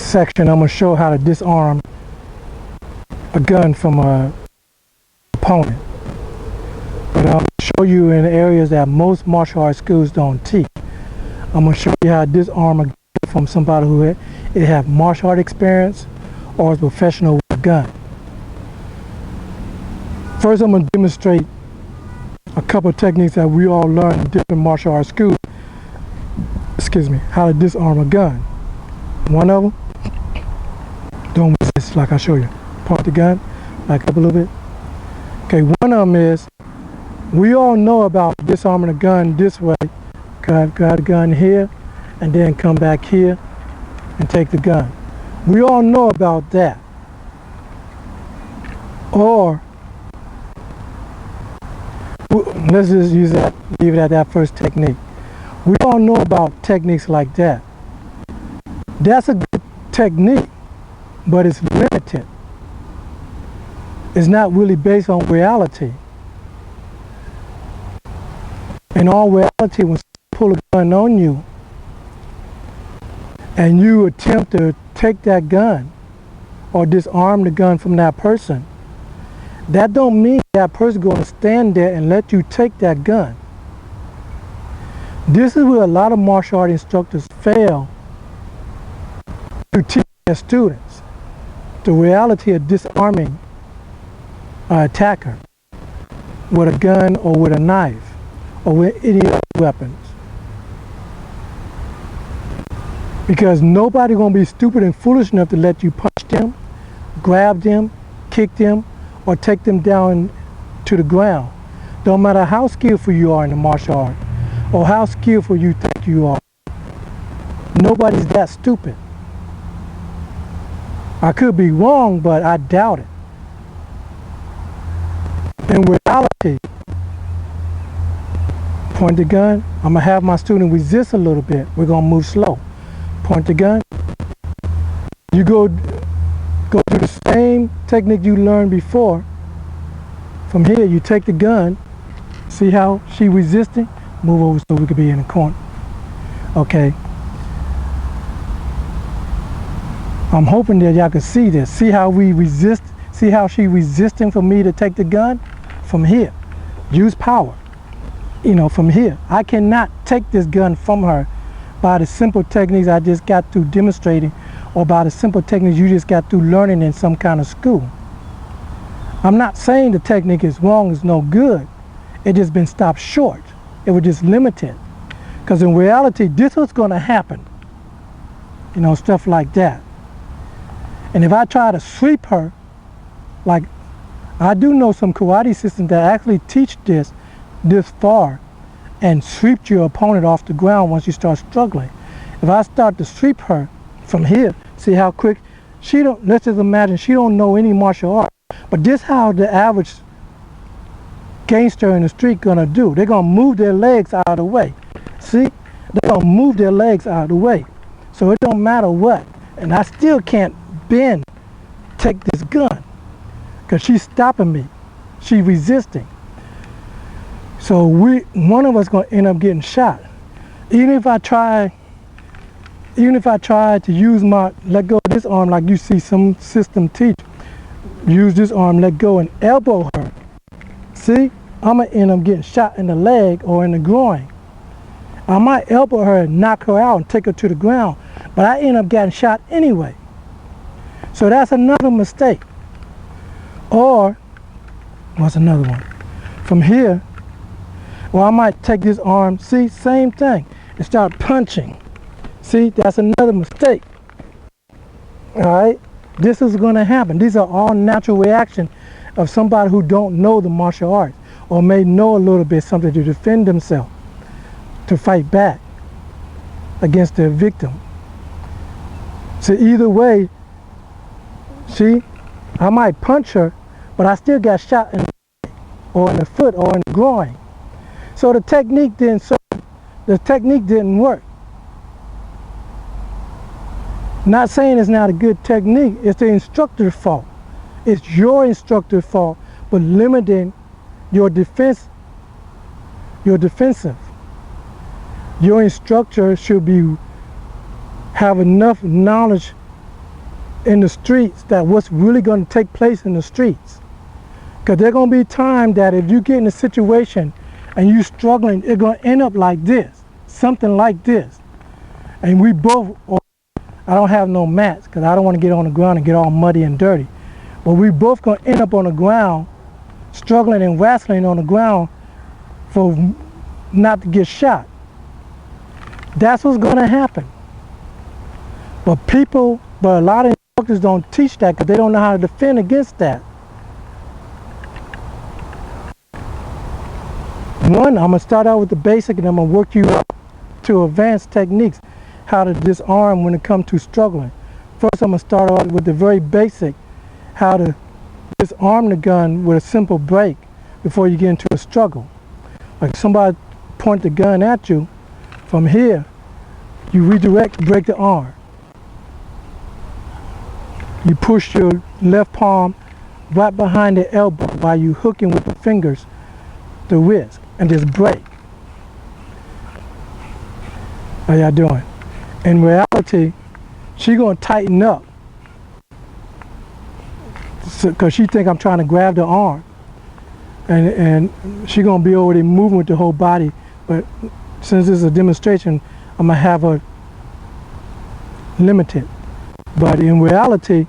section, I'm going to show how to disarm a gun from an opponent. But I'm going to show you in areas that most martial arts schools don't teach. I'm going to show you how to disarm a gun from somebody who have martial art experience or is professional with a gun. First, I'm going to demonstrate a couple of techniques that we all learn in different martial arts schools. Excuse me, how to disarm a gun. One of them, don't resist like I show you. Point the gun, back up a little bit. Okay, one of them is, we all know about disarming a gun this way. Got the gun here, and then come back here and take the gun. We all know about that. Or, let's just use that, leave it at that first technique. We all know about techniques like that. That's a good technique, but it's limited. It's not really based on reality. In all reality, when someone pull a gun on you and you attempt to take that gun or disarm the gun from that person, that don't mean that person going to stand there and let you take that gun. This is where a lot of martial art instructors fail to teach their students the reality of disarming an attacker with a gun or with a knife or with any other weapons. Because nobody going to be stupid and foolish enough to let you punch them, grab them, kick them, or take them down to the ground. Don't matter how skillful you are in the martial art or how skillful you think you are. Nobody's that stupid. I could be wrong, but I doubt it. In reality, point the gun. I'm going to have my student resist a little bit. We're going to move slow. Point the gun. You go through the same technique you learned before. From here, you take the gun. See how she resisting? Move over so we could be in the corner. Okay. I'm hoping that y'all can see this. See how we resist? See how she resisting for me to take the gun? From here. Use power. You know, from here. I cannot take this gun from her by the simple techniques I just got through demonstrating or by the simple techniques you just got through learning in some kind of school. I'm not saying the technique is wrong, it's no good. It just been stopped short. It was just limited. Because in reality, this was going to happen. You know, stuff like that. And if I try to sweep her, like I do know some karate systems that actually teach this far and sweep your opponent off the ground once you start struggling. If I start to sweep her from here, see how quick she don't, let's just imagine she don't know any martial art, but this how the average gangster in the street gonna do. They're gonna move their legs out of the way. See, they're gonna move their legs out of the way. So it don't matter what, and I still can't bend, take this gun, because she's stopping me. She's resisting. So one of us gonna end up getting shot. Even if I try to use my, let go of this arm like you see some system teach, use this arm, let go and elbow her. See, I'm gonna end up getting shot in the leg or in the groin. I might elbow her and knock her out and take her to the ground, but I end up getting shot anyway. So that's another mistake. Or, what's another one? From here, well, I might take this arm, see, same thing, and start punching. See, that's another mistake. All right, this is going to happen. These are all natural reactions of somebody who don't know the martial arts or may know a little bit something to defend themselves, to fight back against their victim. So either way, see, I might punch her, but I still got shot in the leg or in the foot or in the groin. So the technique didn't work. Not saying it's not a good technique, it's the instructor's fault. It's your instructor's fault, but limiting your defensive. Your instructor should have enough knowledge in the streets, that what's really going to take place in the streets. Because there's going to be time that if you get in a situation and you're struggling, it's going to end up like this, something like this. And we both, I don't have no mats because I don't want to get on the ground and get all muddy and dirty. But we both going to end up on the ground, struggling and wrestling on the ground for not to get shot. That's what's going to happen. But a lot of instructors don't teach that because they don't know how to defend against that. One, I'm going to start out with the basic and I'm going to work you up to advanced techniques, how to disarm when it comes to struggling. First, I'm going to start out with the very basic, how to disarm the gun with a simple break before you get into a struggle. Like somebody point the gun at you, from here, you redirect, break the arm. You push your left palm right behind the elbow while you hooking with the fingers the wrist and just break. How y'all doing? In reality, she gonna tighten up because she think I'm trying to grab the arm, and she gonna be already moving with the whole body. But since this is a demonstration, I'm gonna have her limited. But in reality,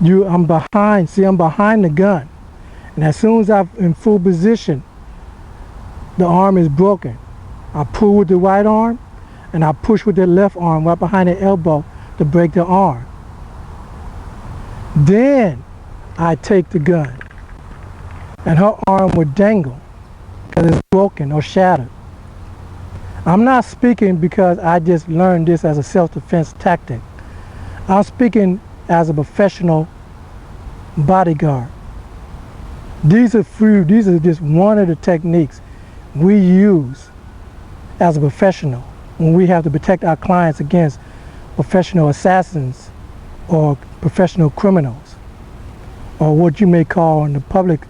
I'm behind. See, I'm behind the gun, and as soon as I'm in full position, the arm is broken. I pull with the right arm, and I push with the left arm right behind the elbow to break the arm. Then I take the gun, and her arm would dangle because it's broken or shattered. I'm not speaking because I just learned this as a self-defense tactic. I'm speaking as a professional bodyguard. These are just one of the techniques we use as a professional when we have to protect our clients against professional assassins or professional criminals, or what you may call in the public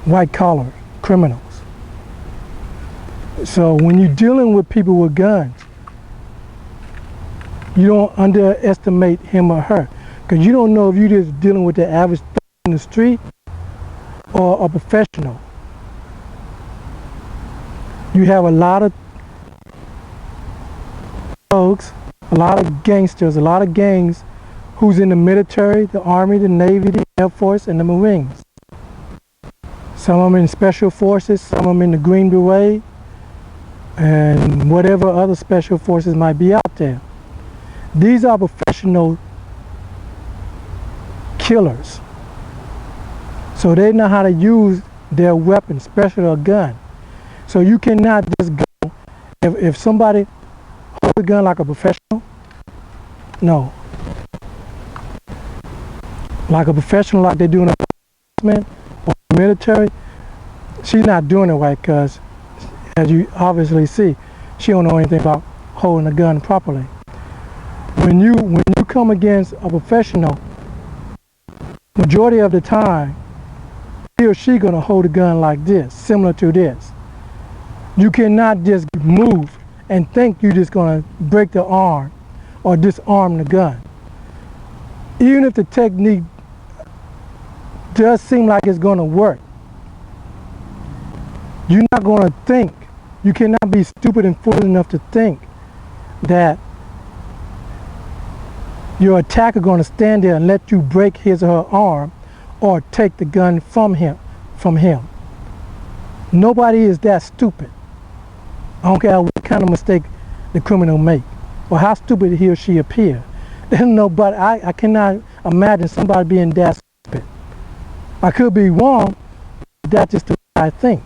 white-collar criminals. So when you're dealing with people with guns, you don't underestimate him or her, because you don't know if you're just dealing with the average in the street or a professional. You have a lot of thugs, a lot of gangsters, a lot of gangs who's in the military, the Army, the Navy, the Air Force, and the Marines. Some of them in Special Forces, some of them in the Green Beret, and whatever other special forces might be out there. These are professional killers. So they know how to use their weapon, especially a gun. So you cannot just go, if somebody holds a gun like a professional, no. Like a professional, like they do in the or military, she's not doing it right, because as you obviously see, she don't know anything about holding a gun properly. When you come against a professional, majority of the time, he or she gonna hold a gun like this, similar to this. You cannot just move and think you're just gonna break the arm or disarm the gun. Even if the technique does seem like it's gonna work, you're not gonna think, you cannot be stupid and foolish enough to think that your attacker gonna stand there and let you break his or her arm or take the gun from him. Nobody is that stupid. I don't care what kind of mistake the criminal make or how stupid he or she appear. There's nobody, I cannot imagine somebody being that stupid. I could be wrong, but that's just the way I think.